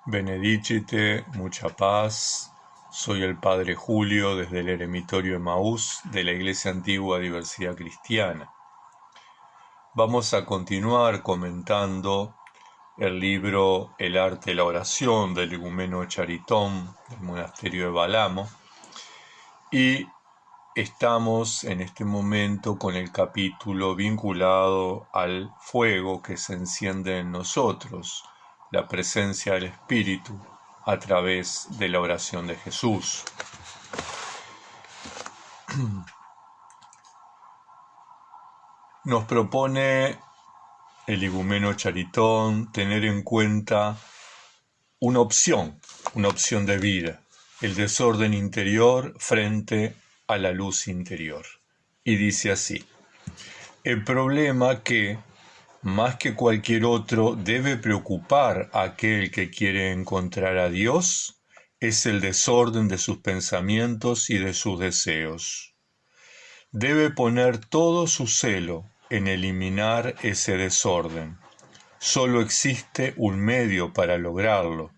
Benedicite, mucha paz. Soy el Padre Julio desde el Eremitorio Emaús de la Iglesia Antigua Diversidad Cristiana. Vamos a continuar comentando el libro El arte de la oración del igumeno Charitón del monasterio de Balamo y estamos en este momento con el capítulo vinculado al fuego que se enciende en nosotros, la presencia del Espíritu a través de la oración de Jesús. Nos propone el igumeno Charitón tener en cuenta una opción de vida, el desorden interior frente a la luz interior. Y dice así: el problema que, más que cualquier otro, debe preocupar a aquel que quiere encontrar a Dios es el desorden de sus pensamientos y de sus deseos. Debe poner todo su celo en eliminar ese desorden. Solo existe un medio para lograrlo: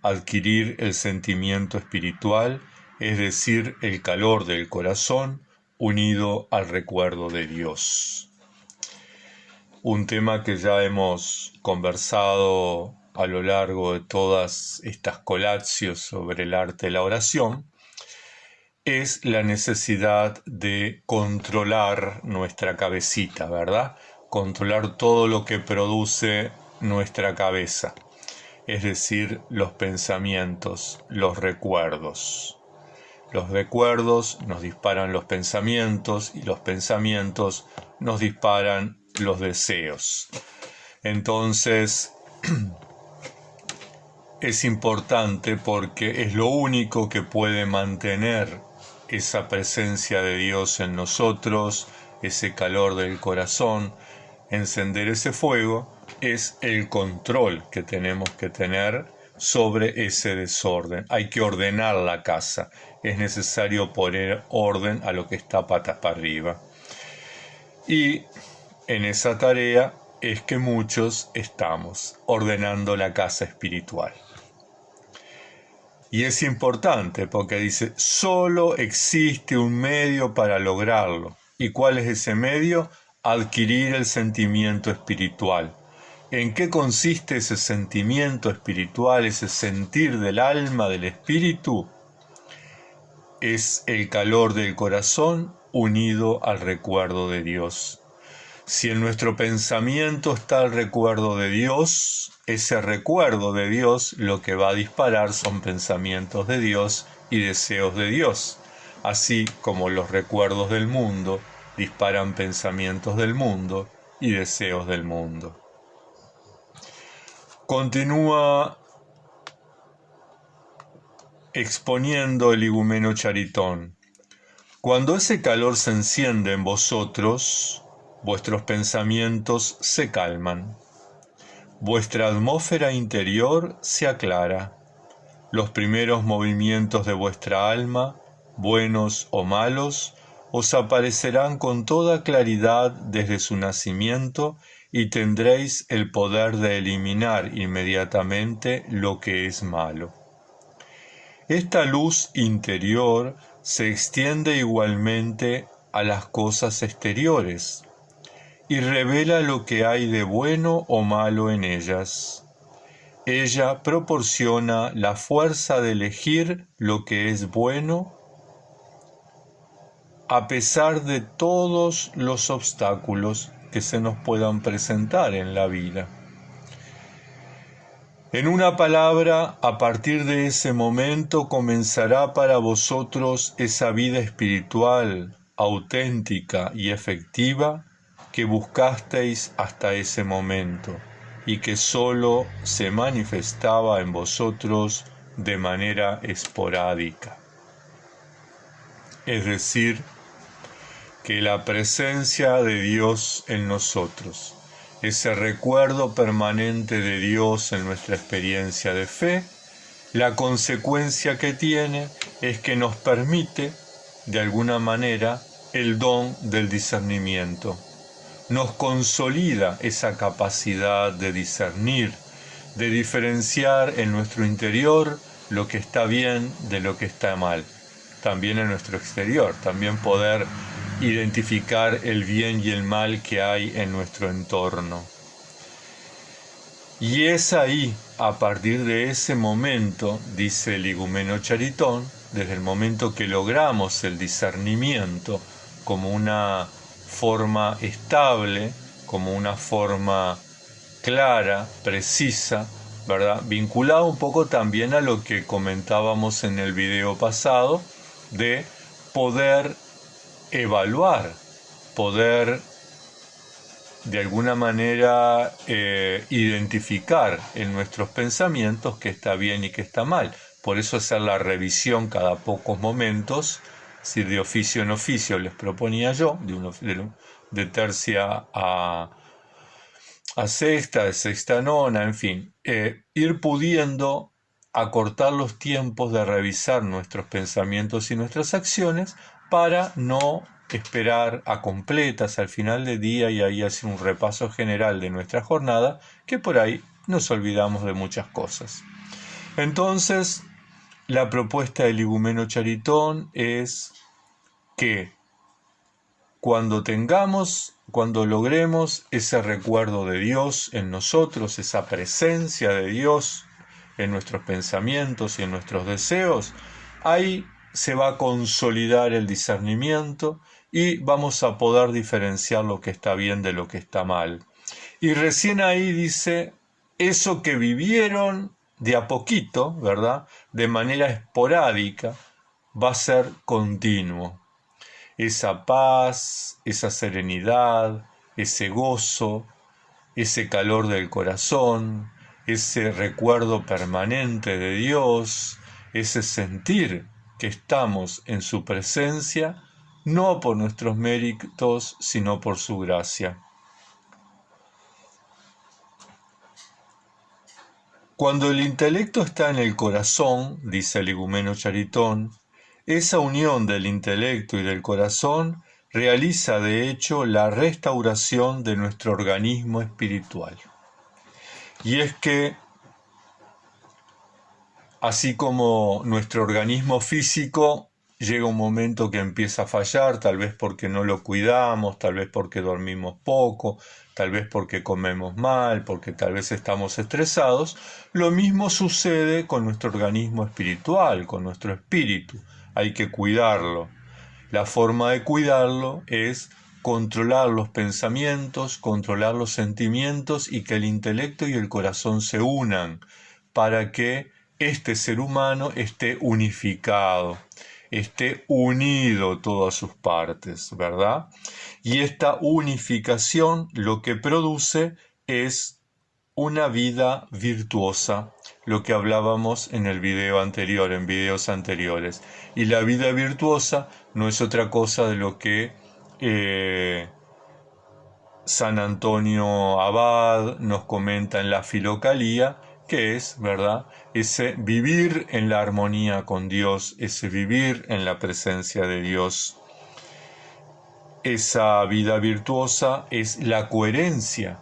adquirir el sentimiento espiritual, es decir, el calor del corazón unido al recuerdo de Dios. Un tema que ya hemos conversado a lo largo de todas estas colazios sobre el arte de la oración, es la necesidad de controlar nuestra cabecita, ¿verdad? Controlar todo lo que produce nuestra cabeza, es decir, los pensamientos, los recuerdos. Los recuerdos nos disparan los pensamientos y los pensamientos nos disparan los deseos. Entonces, es importante porque es lo único que puede mantener esa presencia de Dios en nosotros, ese calor del corazón, encender ese fuego, es el control que tenemos que tener sobre ese desorden. Hay que ordenar la casa, es necesario poner orden a lo que está patas para arriba. Y en esa tarea es que muchos estamos ordenando la casa espiritual. Y es importante porque dice, solo existe un medio para lograrlo. ¿Y cuál es ese medio? Adquirir el sentimiento espiritual. ¿En qué consiste ese sentimiento espiritual, ese sentir del alma, del espíritu? Es el calor del corazón unido al recuerdo de Dios. Si en nuestro pensamiento está el recuerdo de Dios, ese recuerdo de Dios lo que va a disparar son pensamientos de Dios y deseos de Dios, así como los recuerdos del mundo disparan pensamientos del mundo y deseos del mundo. Continúa exponiendo el igumeno Charitón. Cuando ese calor se enciende en vosotros, vuestros pensamientos se calman, vuestra atmósfera interior se aclara, los primeros movimientos de vuestra alma, buenos o malos, os aparecerán con toda claridad desde su nacimiento y tendréis el poder de eliminar inmediatamente lo que es malo. Esta luz interior se extiende igualmente a las cosas exteriores y revela lo que hay de bueno o malo en ellas. Ella proporciona la fuerza de elegir lo que es bueno a pesar de todos los obstáculos que se nos puedan presentar en la vida. En una palabra, a partir de ese momento comenzará para vosotros esa vida espiritual, auténtica y efectiva que buscasteis hasta ese momento y que sólo se manifestaba en vosotros de manera esporádica. Es decir, que la presencia de Dios en nosotros, ese recuerdo permanente de Dios en nuestra experiencia de fe, la consecuencia que tiene es que nos permite, de alguna manera, el don del discernimiento. Nos consolida esa capacidad de discernir, de diferenciar en nuestro interior lo que está bien de lo que está mal. También en nuestro exterior, también poder identificar el bien y el mal que hay en nuestro entorno. Y es ahí, a partir de ese momento, dice el igumeno Charitón, desde el momento que logramos el discernimiento como una forma estable, como una forma clara, precisa, ¿verdad? Vinculado un poco también a lo que comentábamos en el video pasado, de poder evaluar, poder de alguna manera identificar en nuestros pensamientos qué está bien y qué está mal. Por eso hacer la revisión cada pocos momentos, si de oficio en oficio les proponía yo, de tercia a sexta, de sexta a nona, en fin, ir pudiendo acortar los tiempos de revisar nuestros pensamientos y nuestras acciones para no esperar a completas al final del día y ahí hacer un repaso general de nuestra jornada, que por ahí nos olvidamos de muchas cosas. Entonces, la propuesta del igumeno Charitón es que cuando logremos ese recuerdo de Dios en nosotros, esa presencia de Dios en nuestros pensamientos y en nuestros deseos, ahí se va a consolidar el discernimiento y vamos a poder diferenciar lo que está bien de lo que está mal. Y recién ahí dice, eso que vivieron de a poquito, ¿verdad?, de manera esporádica, va a ser continuo. Esa paz, esa serenidad, ese gozo, ese calor del corazón, ese recuerdo permanente de Dios, ese sentir que estamos en su presencia, no por nuestros méritos, sino por su gracia. Cuando el intelecto está en el corazón, dice el igumeno Charitón, esa unión del intelecto y del corazón realiza de hecho la restauración de nuestro organismo espiritual. Y es que, así como nuestro organismo físico llega un momento que empieza a fallar, tal vez porque no lo cuidamos, tal vez porque dormimos poco, tal vez porque comemos mal, porque tal vez estamos estresados, lo mismo sucede con nuestro organismo espiritual, con nuestro espíritu. Hay que cuidarlo. La forma de cuidarlo es controlar los pensamientos, controlar los sentimientos y que el intelecto y el corazón se unan para que este ser humano esté unificado, esté unido todas sus partes, ¿verdad? Y esta unificación lo que produce es una vida virtuosa, lo que hablábamos en el video anterior, en videos anteriores. Y la vida virtuosa no es otra cosa de lo que San Antonio Abad nos comenta en la Filocalía, que es, ¿verdad?, ese vivir en la armonía con Dios, ese vivir en la presencia de Dios. Esa vida virtuosa es la coherencia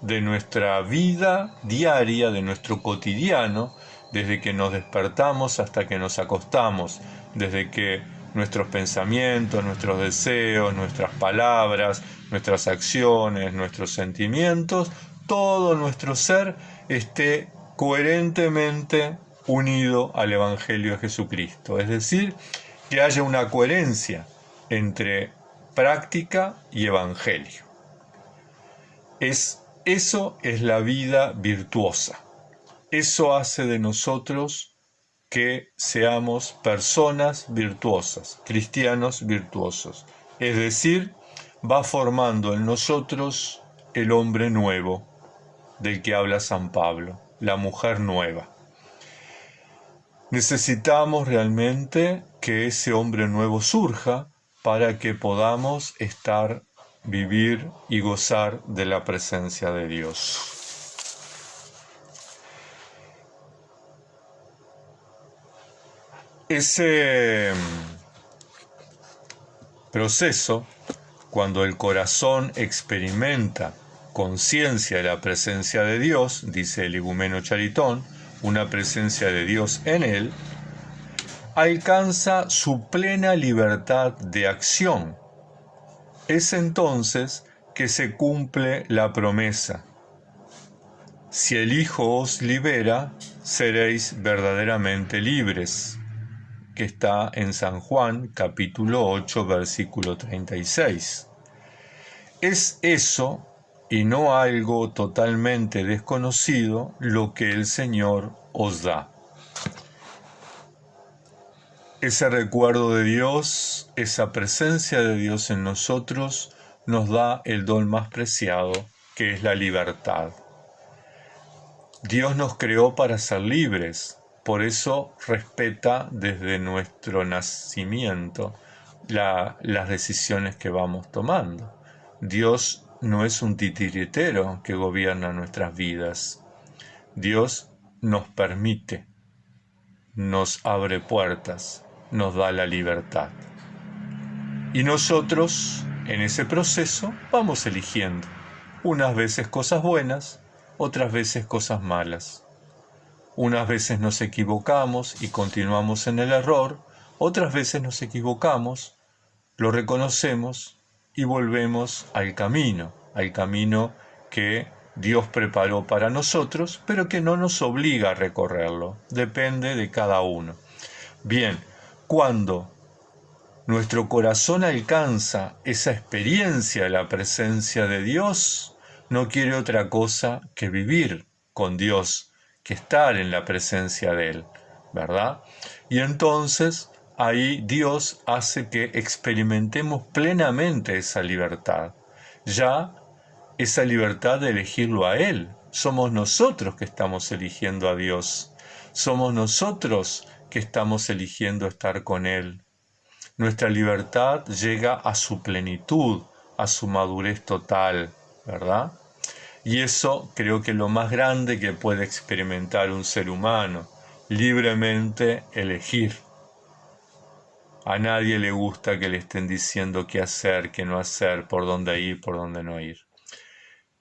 de nuestra vida diaria, de nuestro cotidiano, desde que nos despertamos hasta que nos acostamos, desde que nuestros pensamientos, nuestros deseos, nuestras palabras, nuestras acciones, nuestros sentimientos, todo nuestro ser esté coherentemente unido al Evangelio de Jesucristo. Es decir, que haya una coherencia entre práctica y Evangelio. Eso es la vida virtuosa. Eso hace de nosotros que seamos personas virtuosas, cristianos virtuosos. Es decir, va formando en nosotros el hombre nuevo del que habla San Pablo, la mujer nueva. Necesitamos realmente que ese hombre nuevo surja para que podamos vivir y gozar de la presencia de Dios. Ese proceso, cuando el corazón experimenta conciencia de la presencia de Dios, dice el igumeno Charitón, una presencia de Dios en él, alcanza su plena libertad de acción. Es entonces que se cumple la promesa: si el Hijo os libera, seréis verdaderamente libres, que está en San Juan, capítulo 8, versículo 36. Es eso, y no algo totalmente desconocido, lo que el Señor os da. Ese recuerdo de Dios, esa presencia de Dios en nosotros, nos da el don más preciado, que es la libertad. Dios nos creó para ser libres, por eso respeta desde nuestro nacimiento las decisiones que vamos tomando. Dios no es un titiritero que gobierna nuestras vidas. Dios nos permite, nos abre puertas, nos da la libertad. Y nosotros, en ese proceso, vamos eligiendo. Unas veces cosas buenas, otras veces cosas malas. Unas veces nos equivocamos y continuamos en el error, otras veces nos equivocamos, lo reconocemos y volvemos al camino que Dios preparó para nosotros, pero que no nos obliga a recorrerlo, depende de cada uno. Bien, cuando nuestro corazón alcanza esa experiencia de la presencia de Dios, no quiere otra cosa que vivir con Dios, que estar en la presencia de Él, ¿verdad? Y entonces ahí Dios hace que experimentemos plenamente esa libertad. Ya esa libertad de elegirlo a Él. Somos nosotros que estamos eligiendo a Dios. Somos nosotros que estamos eligiendo estar con Él. Nuestra libertad llega a su plenitud, a su madurez total, ¿verdad? Y eso creo que es lo más grande que puede experimentar un ser humano, libremente elegir. A nadie le gusta que le estén diciendo qué hacer, qué no hacer, por dónde ir, por dónde no ir.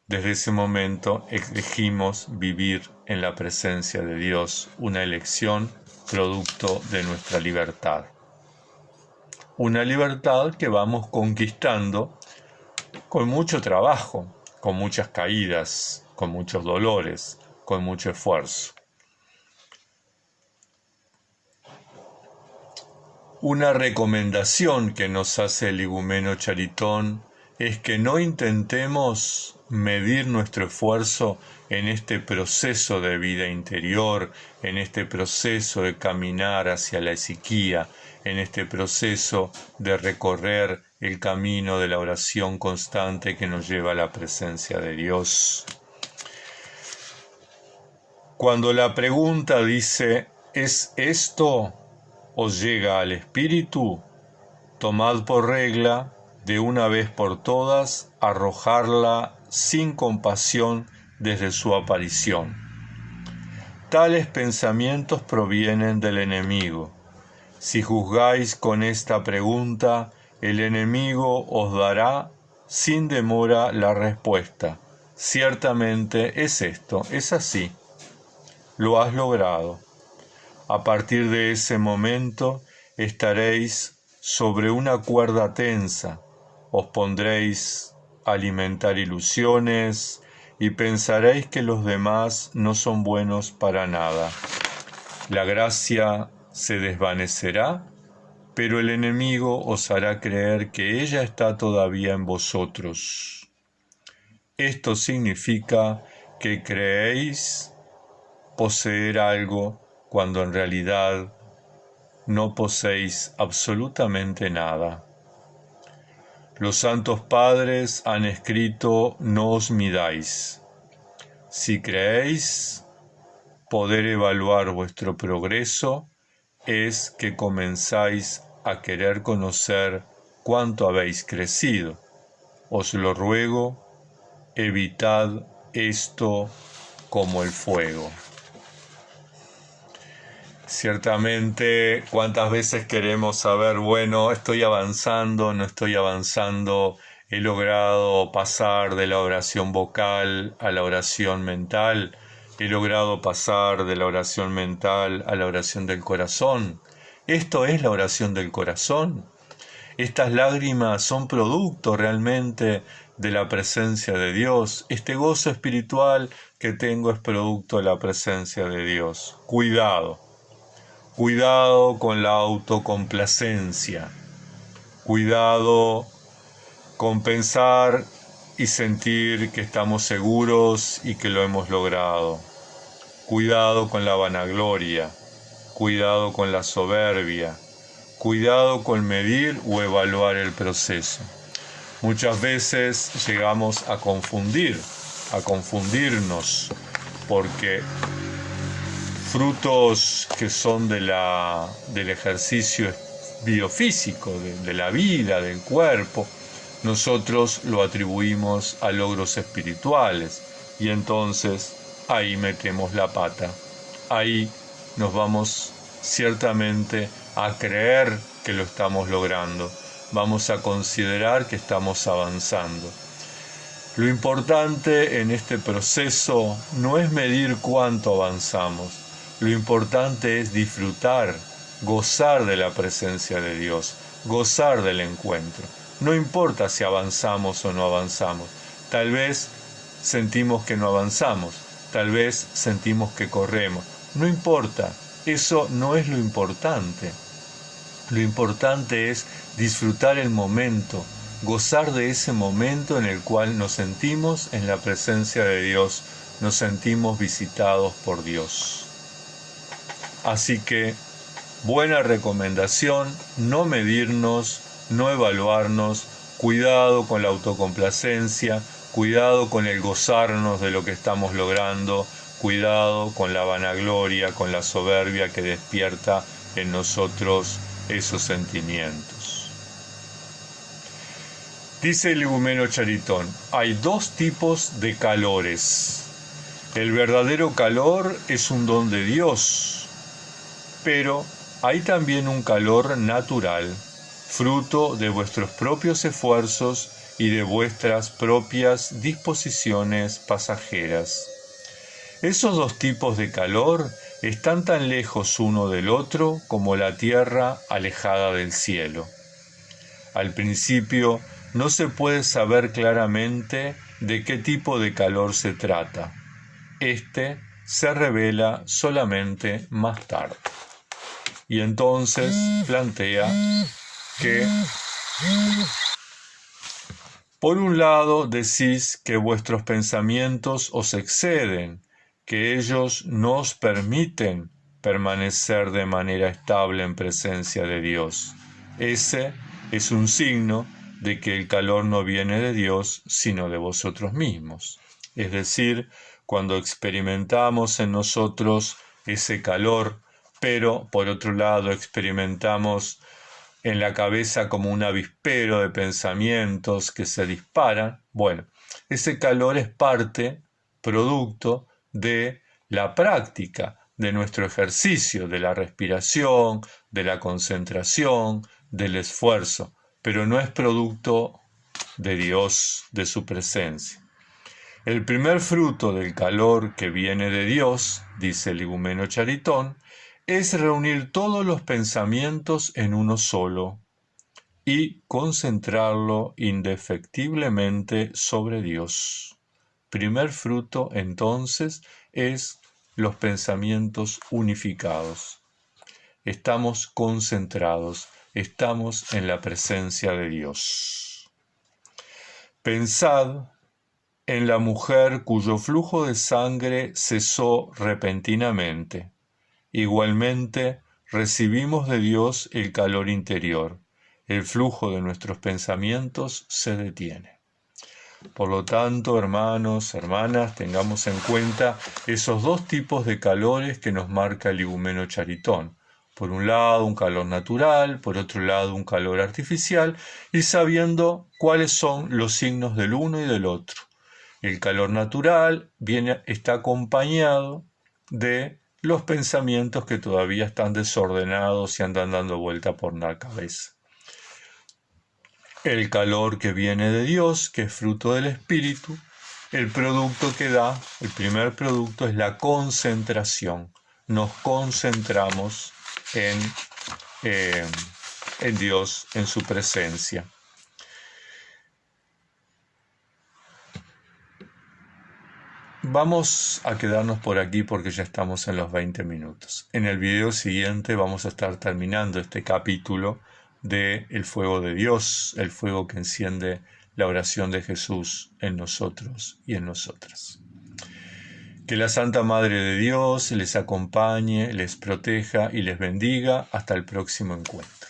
Desde ese momento elegimos vivir en la presencia de Dios, una elección producto de nuestra libertad. Una libertad que vamos conquistando con mucho trabajo, con muchas caídas, con muchos dolores, con mucho esfuerzo. Una recomendación que nos hace el igumeno Charitón es que no intentemos medir nuestro esfuerzo en este proceso de vida interior, en este proceso de caminar hacia la esikía, en este proceso de recorrer el camino de la oración constante que nos lleva a la presencia de Dios. Cuando la pregunta dice, ¿es esto? ¿Os llega al espíritu? Tomad por regla, de una vez por todas, arrojarla sin compasión desde su aparición. Tales pensamientos provienen del enemigo. Si juzgáis con esta pregunta, el enemigo os dará sin demora la respuesta. Ciertamente es esto, es así. Lo has logrado. A partir de ese momento estaréis sobre una cuerda tensa, os pondréis a alimentar ilusiones y pensaréis que los demás no son buenos para nada. La gracia se desvanecerá, pero el enemigo os hará creer que ella está todavía en vosotros. Esto significa que creéis poseer algo cuando en realidad no poseéis absolutamente nada. Los santos padres han escrito: no os midáis. Si creéis poder evaluar vuestro progreso, es que comenzáis a querer conocer cuánto habéis crecido. Os lo ruego, evitad esto como el fuego. Ciertamente, ¿cuántas veces queremos saber, bueno, estoy avanzando, no estoy avanzando he logrado pasar de la oración vocal a la oración mental, he logrado pasar de la oración mental a la oración del corazón. Esto es la oración del corazón. Estas lágrimas son producto realmente de la presencia de Dios. Este gozo espiritual que tengo es producto de la presencia de Dios. Cuidado, cuidado con la autocomplacencia. Cuidado con pensar y sentir que estamos seguros y que lo hemos logrado. Cuidado con la vanagloria. Cuidado con la soberbia. Cuidado con medir o evaluar el proceso. Muchas veces llegamos a confundirnos, porque frutos que son del ejercicio biofísico, de la vida, del cuerpo, nosotros lo atribuimos a logros espirituales y entonces ahí metemos la pata. Ahí nos vamos ciertamente a creer que lo estamos logrando. Vamos a considerar que estamos avanzando. Lo importante en este proceso no es medir cuánto avanzamos. Lo importante es disfrutar, gozar de la presencia de Dios, gozar del encuentro. No importa si avanzamos o no avanzamos. Tal vez sentimos que no avanzamos. Tal vez sentimos que corremos. No importa. Eso no es lo importante. Lo importante es disfrutar el momento, gozar de ese momento en el cual nos sentimos en la presencia de Dios, nos sentimos visitados por Dios. Así que, buena recomendación, no medirnos, no evaluarnos, cuidado con la autocomplacencia, cuidado con el gozarnos de lo que estamos logrando, cuidado con la vanagloria, con la soberbia que despierta en nosotros esos sentimientos. Dice el igumeno Charitón, hay dos tipos de calores. El verdadero calor es un don de Dios, pero hay también un calor natural, fruto de vuestros propios esfuerzos y de vuestras propias disposiciones pasajeras. Esos dos tipos de calor están tan lejos uno del otro como la tierra alejada del cielo. Al principio no se puede saber claramente de qué tipo de calor se trata. Este se revela solamente más tarde. Y entonces plantea que, por un lado, decís que vuestros pensamientos os exceden, que ellos no os permiten permanecer de manera estable en presencia de Dios. Ese es un signo de que el calor no viene de Dios, sino de vosotros mismos. Es decir, cuando experimentamos en nosotros ese calor, pero por otro lado experimentamos en la cabeza como un avispero de pensamientos que se disparan, bueno, ese calor es producto de la práctica, de nuestro ejercicio, de la respiración, de la concentración, del esfuerzo, pero no es producto de Dios, de su presencia. El primer fruto del calor que viene de Dios, dice el igumeno Charitón, es reunir todos los pensamientos en uno solo y concentrarlo indefectiblemente sobre Dios. Primer fruto, entonces, es los pensamientos unificados. Estamos concentrados, estamos en la presencia de Dios. Pensad en la mujer cuyo flujo de sangre cesó repentinamente. Igualmente, recibimos de Dios el calor interior. El flujo de nuestros pensamientos se detiene. Por lo tanto, hermanos, hermanas, tengamos en cuenta esos dos tipos de calores que nos marca el igumeno Charitón. Por un lado, un calor natural, por otro lado, un calor artificial, y sabiendo cuáles son los signos del uno y del otro. El calor natural está acompañado de los pensamientos que todavía están desordenados y andan dando vuelta por la cabeza. el calor que viene de Dios, que es fruto del Espíritu. El producto que da, el primer producto, es la concentración. Nos concentramos en Dios, en su presencia. Vamos a quedarnos por aquí porque ya estamos en los 20 minutos. En el video siguiente vamos a estar terminando este capítulo de el fuego de Dios, el fuego que enciende la oración de Jesús en nosotros y en nosotras. Que la Santa Madre de Dios les acompañe, les proteja y les bendiga. Hasta el próximo encuentro.